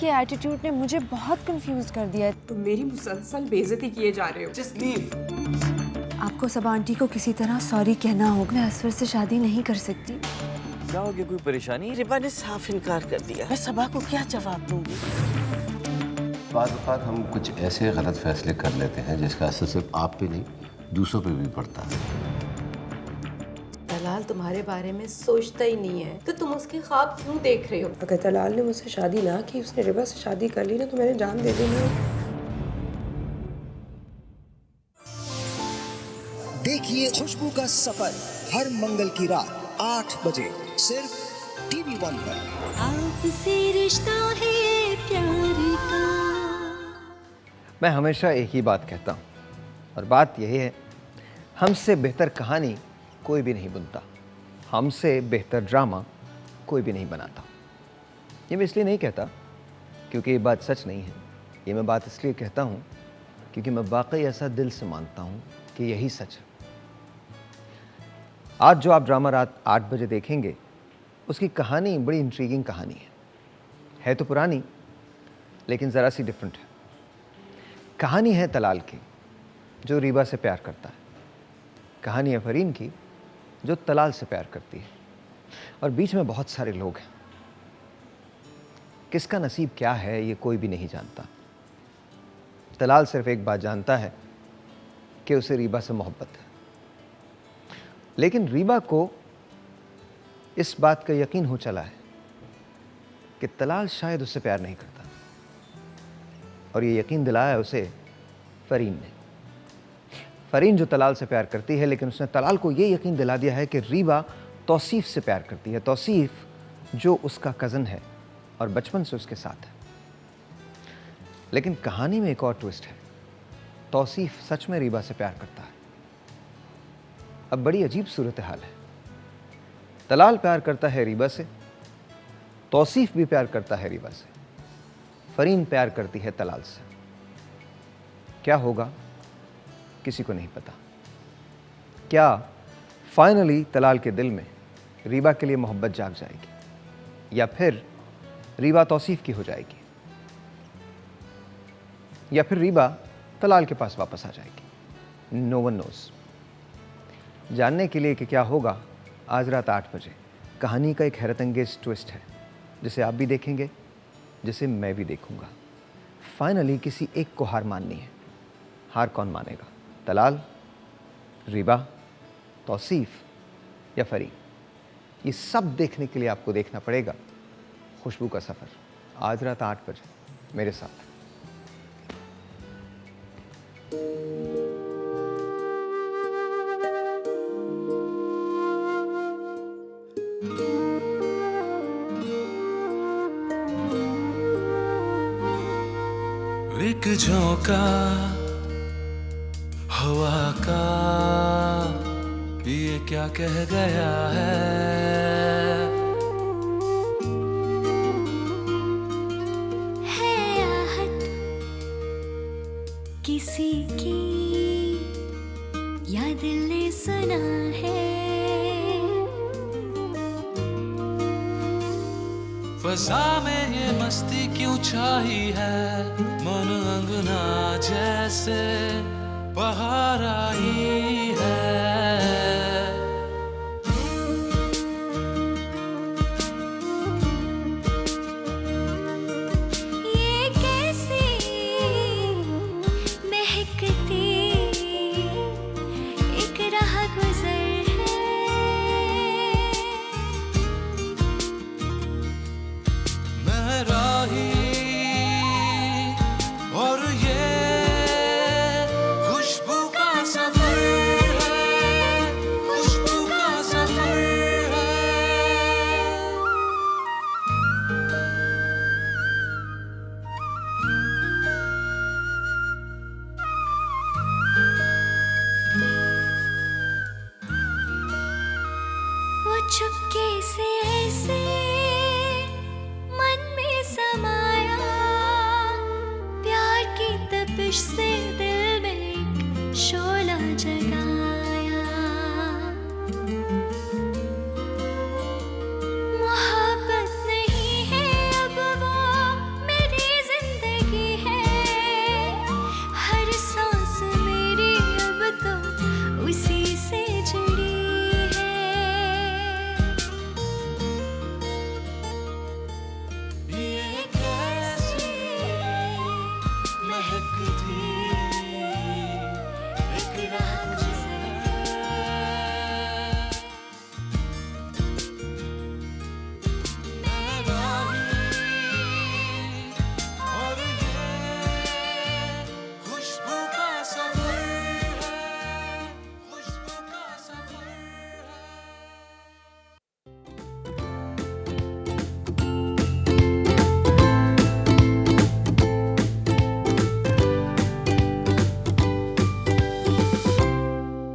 के एटीट्यूड ने मुझे बहुत कंफ्यूज कर दिया है। तुम मेरी मुसलसल बेइज्जती किए जा रहे हो। Just leave. आपको सबा आंटी को किसी तरह सॉरी कहना होगा। मैं असफर से शादी नहीं कर सकती। क्या हो गया, कोई परेशानी? रिबा ने साफ इनकार कर दिया। मैं सबा को क्या जवाब दूंगी? बाज़ औक़ात हम कुछ ऐसे गलत फैसले कर लेते हैं जिसका असर सिर्फ आप पे नहीं दूसरों पे भी पड़ता है। तलाल तुम्हारे बारे में सोचता ही नहीं है तो तुम उसके ख्वाब क्यों देख रहे हो? अगर तलाल ने मुझसे शादी ना की, उसने रिबा से शादी कर ली ना, तो मैंने जान दे देनी है। देखिए खुशबू का सफर हर मंगल की रात 8 बजे सिर्फ TV1 पर। आपसे रिश्ता है प्यार का। मैं हमेशा एक ही बात कहता हूँ और बात यही है, हमसे बेहतर कहानी कोई भी नहीं बुनता, हमसे बेहतर ड्रामा कोई भी नहीं बनाता। ये मैं इसलिए नहीं कहता क्योंकि ये बात सच नहीं है, ये मैं बात इसलिए कहता हूँ क्योंकि मैं वाकई ऐसा दिल से मानता हूँ कि यही सच है। आज जो आप ड्रामा रात 8 बजे देखेंगे, उसकी कहानी बड़ी इंट्रीगिंग कहानी है तो पुरानी लेकिन ज़रा सी डिफरेंट है। कहानी है तलाल की जो रीबा से प्यार करता है, कहानी है फरीन की जो तलाल से प्यार करती है, और बीच में बहुत सारे लोग हैं। किसका नसीब क्या है ये कोई भी नहीं जानता। तलाल सिर्फ एक बात जानता है कि उसे रीबा से मोहब्बत है, लेकिन रीबा को इस बात का यकीन हो चला है कि तलाल शायद उससे प्यार नहीं करता, और ये यकीन दिलाया उसे फरीन ने। फरीन जो तलाल से प्यार करती है, लेकिन उसने तलाल को ये यकीन दिला दिया है कि रीबा तौसीफ से प्यार करती है, तौसीफ जो उसका कज़न है और बचपन से उसके साथ है। लेकिन कहानी में एक और ट्विस्ट है, तौसीफ सच में रीबा से प्यार करता है। अब बड़ी अजीब सूरत हाल है, तलाल प्यार करता है रीबा से, तौसीफ भी प्यार करता है रीबा से, फरीन प्यार करती है तलाल से। क्या होगा किसी को नहीं पता। क्या फाइनली तलाल के दिल में रीबा के लिए मोहब्बत जाग जाएगी, या फिर रीबा तौसीफ की हो जाएगी, या फिर रीबा तलाल के पास वापस आ जाएगी। No one knows. जानने के लिए कि क्या होगा, आज रात 8 बजे कहानी का एक हैरत अंगेज ट्विस्ट है जिसे आप भी देखेंगे, जिसे मैं भी देखूंगा। फाइनली किसी एक को हार माननी है। हार कौन मानेगा, तलाल, रीबा, तौसीफ या फरीन? ये सब देखने के लिए आपको देखना पड़ेगा खुशबू का सफ़र, आज रात 8 बजे मेरे साथ। एक झोंका हवा का ये क्या कह गया है, आहट किसी की या दिल ने सुना है। फजा में ये मस्ती क्यों छाई है, मन अंगना जैसे बाहर आई है। ये कैसी महकती एक राह गुजर है। मैं राही और ये खुशबू का सफर है, खुशबू का सफर है। वो चुपके से ऐसे मन में समाया, प्यार की तपिश